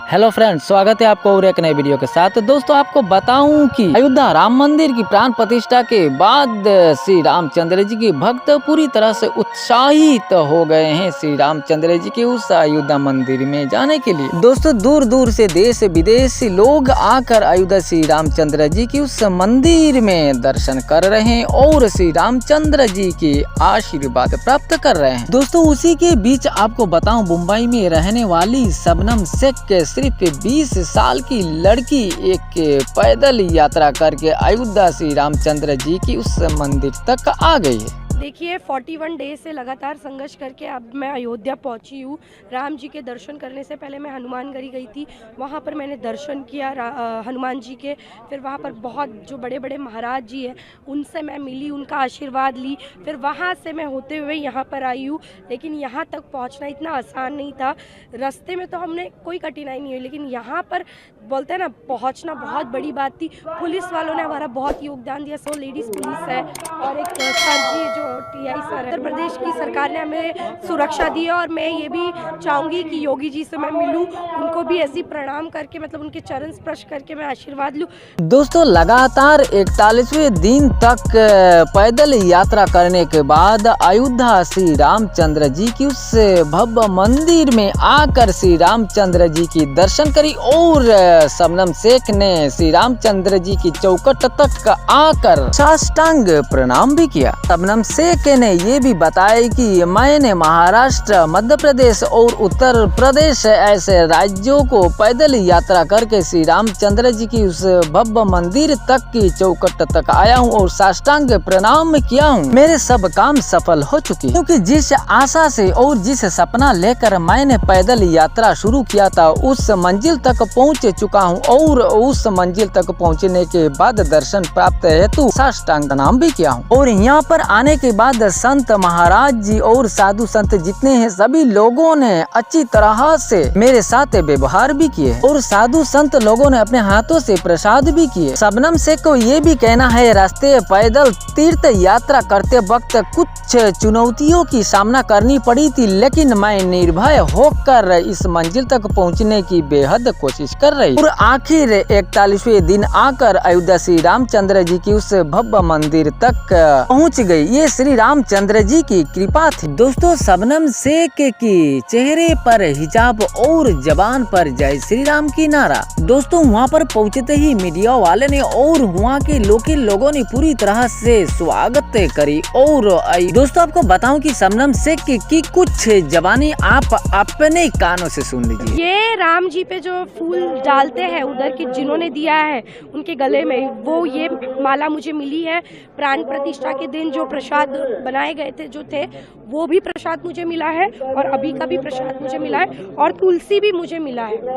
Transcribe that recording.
Hello friends, स्वागत है आपको और एक नए वीडियो के साथ। तो दोस्तों आपको बताऊं कि अयोध्या राम मंदिर की प्राण प्रतिष्ठा के बाद श्री रामचंद्र जी के भक्त पूरी तरह से उत्साहित हो गए हैं श्री रामचंद्र जी के उस अयोध्या मंदिर में जाने के लिए। दोस्तों दूर दूर से देश विदेश लोग आकर अयोध्या श्री रामचंद्र जी की उस मंदिर में दर्शन कर रहे हैं और श्री रामचंद्र जी के आशीर्वाद प्राप्त कर रहे हैं। दोस्तों उसी के बीच आपको बताऊं, मुंबई में रहने वाली शबनम शेख के सिर्फ 20 साल की लड़की एक पैदल यात्रा करके अयोध्या श्री रामचंद्र जी की उस मंदिर तक आ गई है। देखिए 41 डेज से लगातार संघर्ष करके अब मैं अयोध्या पहुंची हूँ। राम जी के दर्शन करने से पहले मैं हनुमानगढ़ी गई थी, वहाँ पर मैंने दर्शन किया हनुमान जी के। फिर वहाँ पर बहुत जो बड़े बड़े महाराज जी हैं उनसे मैं मिली, उनका आशीर्वाद ली। फिर वहाँ से मैं होते हुए यहाँ पर आई हूँ, लेकिन यहाँ तक पहुँचना इतना आसान नहीं था। रास्ते में तो हमने कोई कठिनाई नहीं हुई, लेकिन यहाँ पर बोलते हैं ना, पहुँचना बहुत बड़ी बात थी। पुलिस वालों ने हमारा बहुत योगदान दिया। 100 लेडीज़ पुलिस है और एक सर जी जो टीआई सर, उत्तर प्रदेश की सरकार ने हमें सुरक्षा दी है। और मैं ये भी चाहूँगी कि योगी जी से मैं मिलूँ, उनको भी ऐसी प्रणाम करके, मतलब उनके चरण स्पर्श करके मैं आशीर्वाद लूँ। दोस्तों लगातार 41वें दिन तक पैदल यात्रा करने के बाद अयोध्या श्री रामचंद्र जी की उस भव्य मंदिर में आकर श्री रामचंद्र जी की दर्शन करी और शबनम शेख ने श्री रामचंद्र जी की चौखट तक आकर साष्टांग प्रणाम भी किया। शबनम शेख ने ये भी बताया कि मैंने महाराष्ट्र, मध्य प्रदेश और उत्तर प्रदेश ऐसे राज्यों को पैदल यात्रा करके श्री रामचंद्र जी की उस भव्य मंदिर तक की चौखट तक आया हूँ और साष्टांग प्रणाम किया हूँ। मेरे सब काम सफल हो चुके, क्योंकि जिस आशा से और जिस सपना लेकर मैंने पैदल यात्रा शुरू किया था उस मंजिल तक पहुँच चुका हूँ और उस मंजिल तक पहुँचने के बाद दर्शन प्राप्त हेतु साष्टांग प्रणाम भी किया हूँ। और यहाँ पर आने के बाद संत महाराज जी और साधु संत जितने हैं सभी लोगों ने अच्छी तरह से मेरे साथ व्यवहार भी किए और साधु संत लोगों ने अपने हाथों से प्रसाद भी किए। शबनम शेख को ये भी कहना है, रास्ते पैदल तीर्थ यात्रा करते वक्त कुछ चुनौतियों की सामना करनी पड़ी थी, लेकिन मैं निर्भय होकर इस मंजिल तक पहुँचने की बेहद कोशिश कर रही और आखिर 41वें दिन आकर अयोध्या श्री रामचंद्र जी की उस भव्य मंदिर तक पहुँच गई। ये श्री रामचंद्र जी की कृपा थी। दोस्तों शबनम शेख की चेहरे पर हिजाब और जबान पर जय श्री राम की नारा। दोस्तों वहाँ पर पहुँचते ही मीडिया वाले ने और वहाँ के लोकल लोगों ने पूरी तरह से स्वागत करी। और दोस्तों आपको बताऊं कि शबनम शेख की कुछ जबानी आप अपने कानों से सुन लीजिए। ये राम जी पे जो फूल डालते हैं उधर के जिन्होंने दिया है उनके गले में, वो ये माला मुझे मिली है। प्राण प्रतिष्ठा के दिन जो प्रसाद बनाए गए थे जो थे, वो भी प्रसाद मुझे मिला है और अभी का भी प्रसाद मुझे मिला है और तुलसी भी मुझे मिला है।